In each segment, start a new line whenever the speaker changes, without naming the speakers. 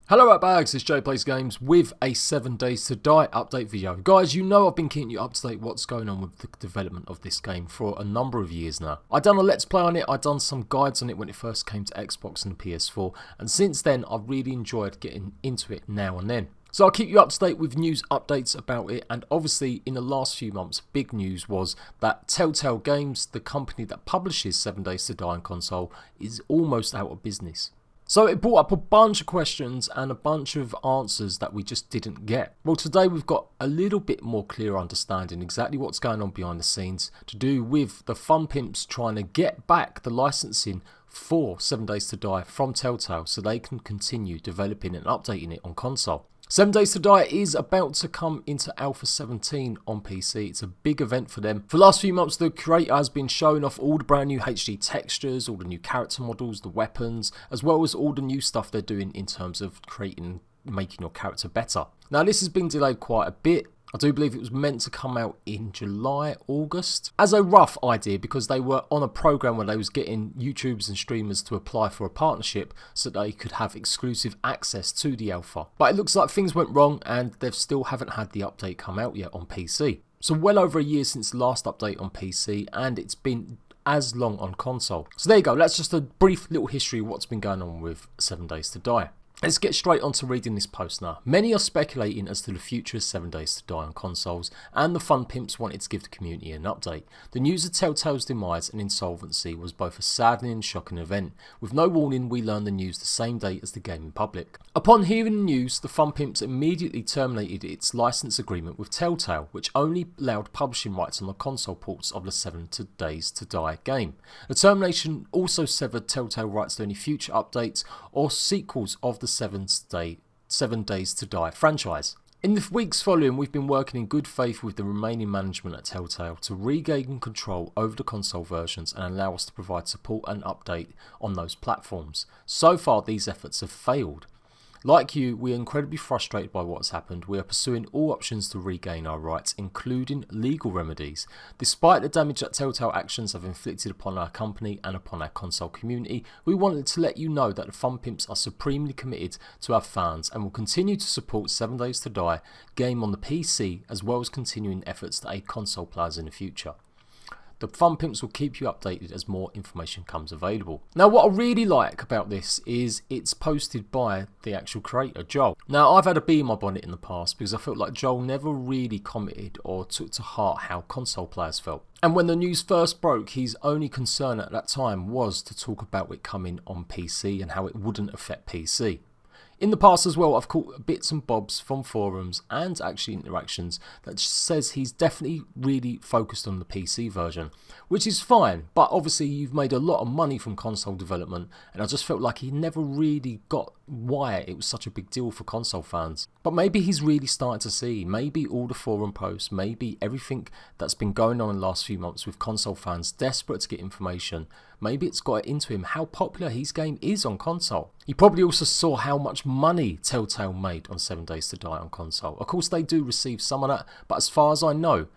Hello at bags, it's Jade Plays Games with a 7 Days to Die update video. Guys, you know I've been keeping you up to date what's going on with the development of this game for a number of years now. I've done a let's play on it, I've done some guides on it when it first came to Xbox and the PS4, and since then I've really enjoyed getting into it now and then. So I'll keep you up to date with news updates about it, and obviously in the last few months big news was that Telltale Games, the company that publishes 7 Days to Die on console, is almost out of business. So it brought up a bunch of questions and a bunch of answers that we just didn't get. Well, today we've got a little bit more clear understanding exactly what's going on behind the scenes to do with the funpimps trying to get back the licensing for 7 Days to Die from Telltale so they can continue developing and updating it on console. 7 Days to Die is about to come into Alpha 17 on PC. It's a big event for them. For the last few months, the creator has been showing off all the brand new HD textures, all the new character models, the weapons, as well as all the new stuff they're doing in terms of making your character better. Now, this has been delayed quite a bit. I do believe it was meant to come out in July, August, as a rough idea, because they were on a program where they was getting YouTubers and streamers to apply for a partnership so they could have exclusive access to the alpha. But it looks like things went wrong and they still haven't had the update come out yet on PC. So well over a year since the last update on PC, and it's been as long on console. So there you go, that's just a brief little history of what's been going on with 7 Days to Die. Let's get straight on to reading this post now. Many are speculating as to the future of 7 Days to Die on consoles, and the funpimps wanted to give the community an update. The news of Telltale's demise and insolvency was both a saddening and shocking event. With no warning, we learned the news the same day as the gaming public. Upon hearing the news, the funpimps immediately terminated its license agreement with Telltale, which only allowed publishing rights on the console ports of the 7 Days to Die game. The termination also severed Telltale rights to any future updates or sequels of the 7 Days to Die franchise. In the weeks following, we've been working in good faith with the remaining management at Telltale to regain control over the console versions and allow us to provide support and update on those platforms. So far, these efforts have failed. Like you, we are incredibly frustrated by what's happened. We are pursuing all options to regain our rights, including legal remedies. Despite the damage that Telltale actions have inflicted upon our company and upon our console community, we wanted to let you know that the funpimps are supremely committed to our fans and will continue to support 7 Days to Die game on the PC, as well as continuing efforts to aid console players in the future. The funpimps will keep you updated as more information comes available. Now, what I really like about this is it's posted by the actual creator, Joel. Now, I've had a bee in my bonnet in the past because I felt like Joel never really commented or took to heart how console players felt. And when the news first broke, his only concern at that time was to talk about it coming on PC and how it wouldn't affect PC. In the past as well, I've caught bits and bobs from forums and actually interactions that says he's definitely really focused on the PC version, which is fine, but obviously you've made a lot of money from console development, and I just felt like he never really got why it was such a big deal for console fans. But maybe he's really starting to see, maybe all the forum posts, maybe everything that's been going on in the last few months with console fans desperate to get information, maybe it's got it into him how popular his game is on console. He probably also saw how much money Telltale made on 7 Days to Die on console. Of course they do receive some of that, but as far as I know,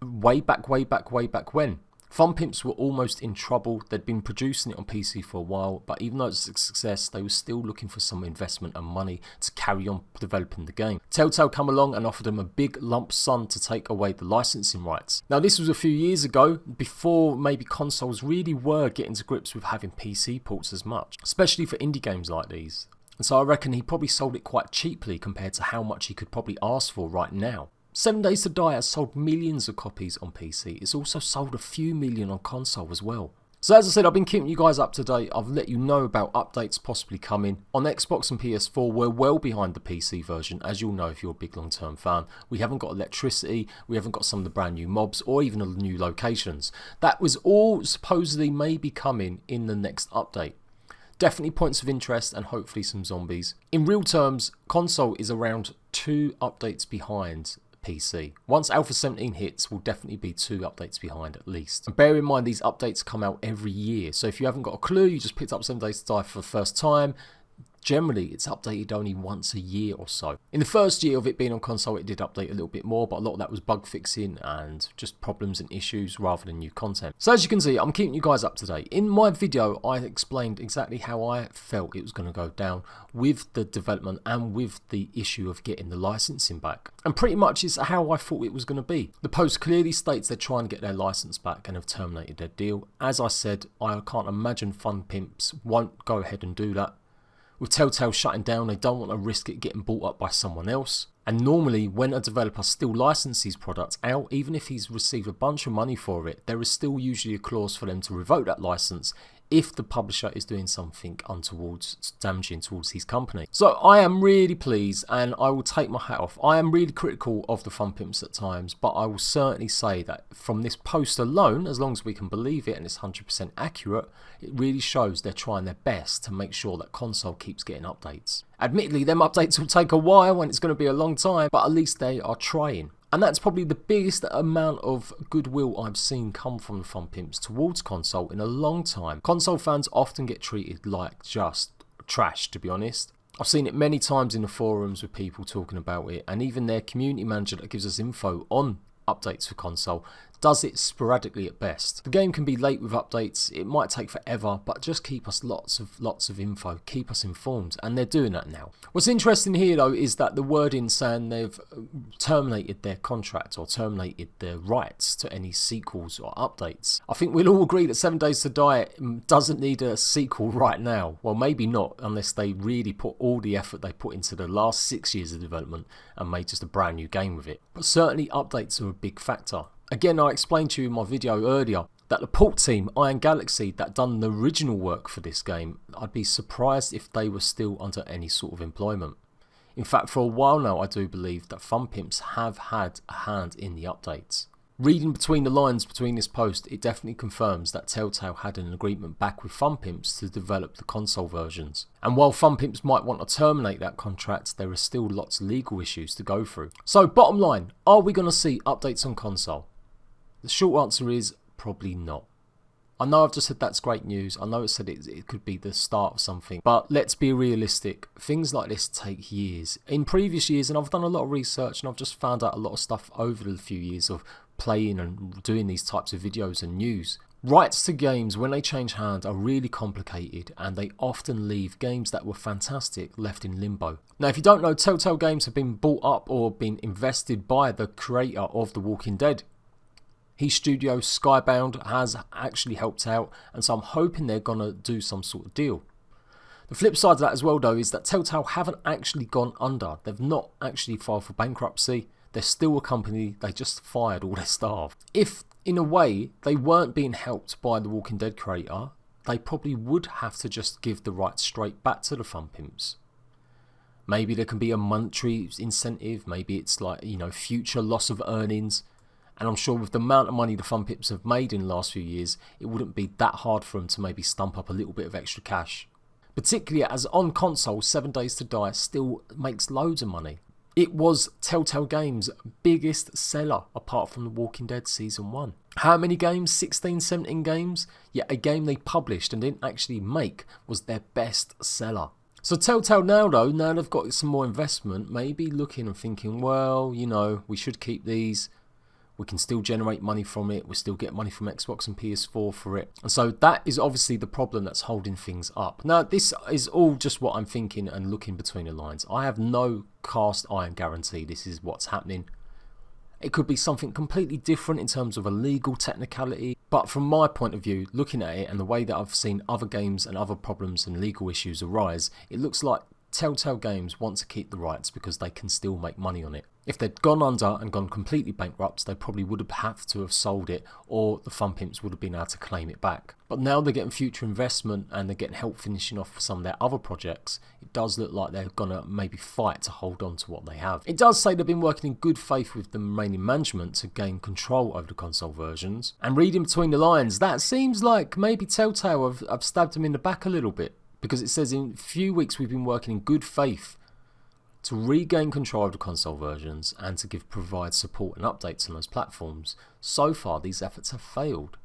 way back when, funpimps were almost in trouble. They'd been producing it on PC for a while, but even though it's a success, they were still looking for some investment and money to carry on developing the game. Telltale come along and offered them a big lump sum to take away the licensing rights. Now, this was a few years ago, before maybe consoles really were getting to grips with having PC ports as much, especially for indie games like these. And so I reckon he probably sold it quite cheaply compared to how much he could probably ask for right now. 7 Days to Die has sold millions of copies on PC. It's also sold a few million on console as well. So as I said, I've been keeping you guys up to date. I've let you know about updates possibly coming. On Xbox and PS4, we're well behind the PC version, as you'll know if you're a big long-term fan. We haven't got electricity, we haven't got some of the brand new mobs, or even the new locations. That was all supposedly maybe coming in the next update. Definitely points of interest and hopefully some zombies. In real terms, console is around 2 updates behind PC. Once Alpha 17 hits, we'll definitely be 2 updates behind at least. And bear in mind these updates come out every year, so if you haven't got a clue, you just picked up 7 Days to Die for the first time, generally it's updated only once a year or so. In the first year of it being on console, it did update a little bit more, but a lot of that was bug fixing and just problems and issues rather than new content. So as you can see, I'm keeping you guys up to date. In my video, I explained exactly how I felt it was going to go down with the development and with the issue of getting the licensing back. And pretty much is how I thought it was going to be. The post clearly states they're trying to get their license back and have terminated their deal. As I said, I can't imagine funpimps won't go ahead and do that. With Telltale shutting down, they don't want to risk it getting bought up by someone else. And normally, when a developer still licenses his products out, even if he's received a bunch of money for it, there is still usually a clause for them to revoke that license if the publisher is doing something untowards, damaging towards his company. So I am really pleased, and I will take my hat off. I am really critical of the funpimps at times, but I will certainly say that from this post alone, as long as we can believe it and it's 100% accurate, it really shows they're trying their best to make sure that console keeps getting updates. Admittedly, them updates will take a while and it's going to be a long time, but at least they are trying. And that's probably the biggest amount of goodwill I've seen come from the funpimps towards console in a long time. Console fans often get treated like just trash, to be honest. I've seen it many times in the forums with people talking about it, and even their community manager that gives us info on updates for console does it sporadically at best. The game can be late with updates, it might take forever, but just keep us lots of info, keep us informed, and they're doing that now. What's interesting here though is that the wording saying they've terminated their contract or terminated their rights to any sequels or updates. I think we'll all agree that 7 Days to Die doesn't need a sequel right now. Well, maybe not, unless they really put all the effort they put into the last 6 years of development and made just a brand new game with it. But certainly updates are a big factor. Again, I explained to you in my video earlier that the port team, Iron Galaxy, that done the original work for this game, I'd be surprised if they were still under any sort of employment. In fact, for a while now, I do believe that funpimps have had a hand in the updates. Reading between the lines between this post, it definitely confirms that Telltale had an agreement back with funpimps to develop the console versions. And while funpimps might want to terminate that contract, there are still lots of legal issues to go through. So bottom line, are we going to see updates on console? The short answer is probably not. I know I've just said that's great news. I know it said it could be the start of something. But let's be realistic. Things like this take years. In previous years, and I've done a lot of research and I've just found out a lot of stuff over the few years of playing and doing these types of videos and news. Rights to games, when they change hands, are really complicated and they often leave games that were fantastic left in limbo. Now, if you don't know, Telltale Games have been bought up or been invested by the creator of The Walking Dead. His studio, Skybound, has actually helped out, and so I'm hoping they're going to do some sort of deal. The flip side of that as well, though, is that Telltale haven't actually gone under. They've not actually filed for bankruptcy. They're still a company. They just fired all their staff. If, in a way, they weren't being helped by the Walking Dead creator, they probably would have to just give the rights straight back to the funpimps. Maybe there can be a monetary incentive. Maybe it's like, you know, future loss of earnings. And I'm sure with the amount of money the funpimps have made in the last few years, it wouldn't be that hard for them to maybe stump up a little bit of extra cash. Particularly as on console, 7 Days to Die still makes loads of money. It was Telltale Games' biggest seller apart from The Walking Dead Season 1. How many games? 16, 17 games? Yet a game they published and didn't actually make was their best seller. So Telltale now though, now they've got some more investment, maybe looking and thinking, well, you know, we should keep these. We can still generate money from it. We still get money from Xbox and PS4 for it. And so that is obviously the problem that's holding things up. Now, this is all just what I'm thinking and looking between the lines. I have no cast iron guarantee this is what's happening. It could be something completely different in terms of a legal technicality. But from my point of view, looking at it and the way that I've seen other games and other problems and legal issues arise, it looks like Telltale Games want to keep the rights because they can still make money on it. If they'd gone under and gone completely bankrupt, they probably would have to have sold it, or the funpimps would have been able to claim it back. But now they're getting future investment and they're getting help finishing off some of their other projects. It does look like they're going to maybe fight to hold on to what they have. It does say they've been working in good faith with the remaining management to gain control over the console versions. And reading between the lines, that seems like maybe Telltale have stabbed them in the back a little bit. Because it says in a few weeks we've been working in good faith to regain control of the console versions and to provide support and updates on those platforms. So far these efforts have failed.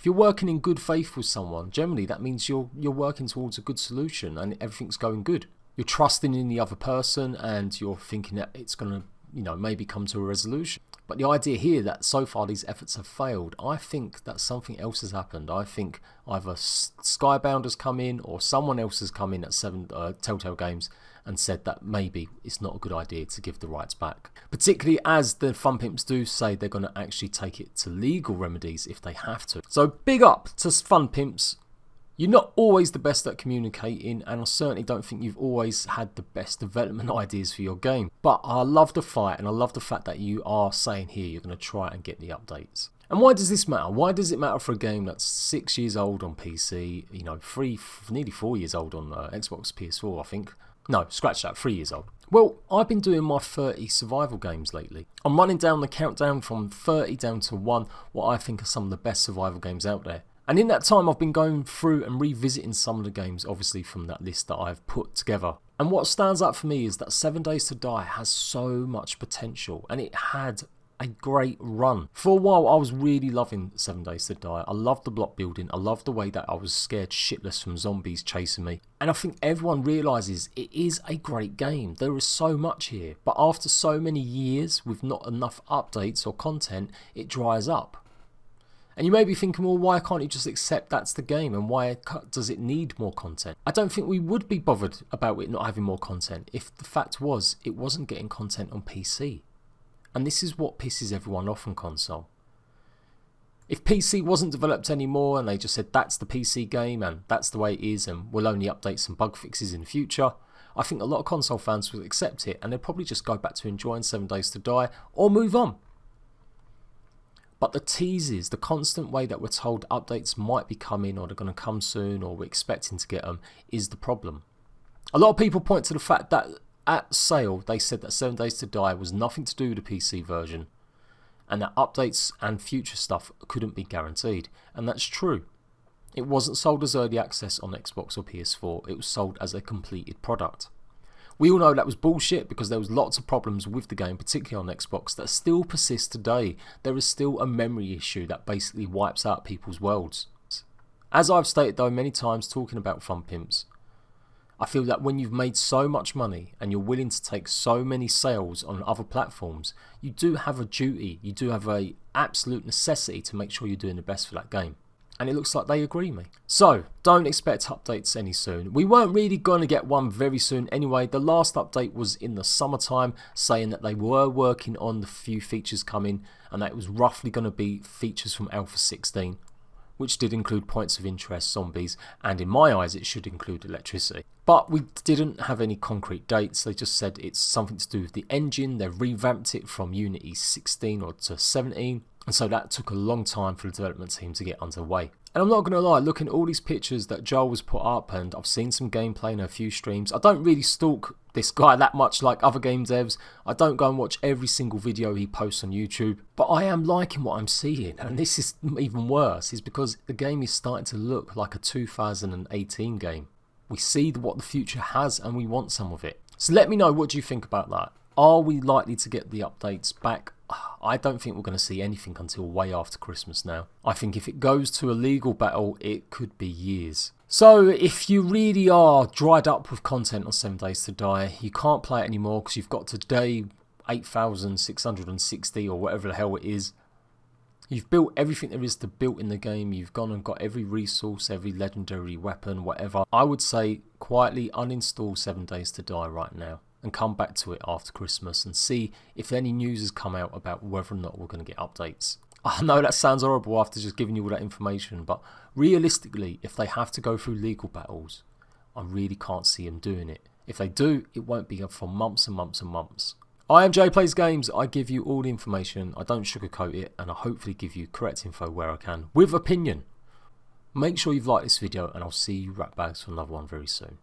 If you're working in good faith with someone, generally that means you're working towards a good solution and everything's going good. You're trusting in the other person and you're thinking that it's going to, maybe come to a resolution. But the idea here that so far these efforts have failed, I think that something else has happened. I think either Skybound has come in or someone else has come in at Telltale Games and said that maybe it's not a good idea to give the rights back. Particularly as the funpimps do say they're going to actually take it to legal remedies if they have to. So big up to funpimps. You're not always the best at communicating, and I certainly don't think you've always had the best development ideas for your game. But I love the fight, and I love the fact that you are saying here you're going to try and get the updates. And why does this matter? Why does it matter for a game that's 6 years old on PC, nearly 4 years old on Xbox PS4, I think. No, scratch that, 3 years old. Well, I've been doing my 30 survival games lately. I'm running down the countdown from 30 down to 1, what I think are some of the best survival games out there. And in that time I've been going through and revisiting some of the games, obviously from that list that I've put together. And what stands out for me is that 7 Days to Die has so much potential, and it had a great run. For a while I was really loving 7 Days to Die. I loved the block building, I loved the way that I was scared shitless from zombies chasing me. And I think everyone realises it is a great game. There is so much here, but after so many years with not enough updates or content, it dries up. And you may be thinking, well, why can't you just accept that's the game, and why does it need more content? I don't think we would be bothered about it not having more content if the fact was it wasn't getting content on PC. And this is what pisses everyone off on console. If PC wasn't developed anymore and they just said that's the PC game and that's the way it is and we'll only update some bug fixes in the future, I think a lot of console fans would accept it and they'd probably just go back to enjoying 7 Days to Die or move on. But the teases, the constant way that we're told updates might be coming or they're going to come soon or we're expecting to get them is the problem. A lot of people point to the fact that at sale they said that 7 Days to Die was nothing to do with the PC version and that updates and future stuff couldn't be guaranteed. And that's true. It wasn't sold as early access on Xbox or PS4, it was sold as a completed product. We all know that was bullshit because there was lots of problems with the game, particularly on Xbox, that still persist today. There is still a memory issue that basically wipes out people's worlds. As I've stated though many times talking about funpimps, I feel that when you've made so much money and you're willing to take so many sales on other platforms, you do have a duty, you do have a absolute necessity to make sure you're doing the best for that game. And it looks like they agree me. So, don't expect updates any soon. We weren't really going to get one very soon anyway. The last update was in the summertime saying that they were working on the few features coming and that it was roughly going to be features from Alpha 16, which did include points of interest, zombies, and in my eyes it should include electricity. But we didn't have any concrete dates, they just said it's something to do with the engine, they revamped it from Unity 16 or to 17, and so that took a long time for the development team to get underway. And I'm not going to lie, looking at all these pictures that Joel was put up, and I've seen some gameplay in a few streams, I don't really stalk this guy that much like other game devs. I don't go and watch every single video he posts on YouTube, but I am liking what I'm seeing, and this is even worse, is because the game is starting to look like a 2018 game. We see what the future has and we want some of it. So let me know, what do you think about that? Are we likely to get the updates back? I don't think we're going to see anything until way after Christmas now. I think if it goes to a legal battle, it could be years. So if you really are dried up with content on 7 Days to Die, you can't play it anymore because you've got to day 8,660 or whatever the hell it is. You've built everything there is to build in the game. You've gone and got every resource, every legendary weapon, whatever. I would say quietly uninstall 7 Days to Die right now and come back to it after Christmas and see if any news has come out about whether or not we're going to get updates. I know that sounds horrible after just giving you all that information, but realistically, if they have to go through legal battles, I really can't see them doing it. If they do, it won't be for months and months and months. I am Jade Plays Games. I give you all the information. I don't sugarcoat it, and I hopefully give you correct info where I can, with opinion. Make sure you've liked this video, and I'll see you ratbags for another one very soon.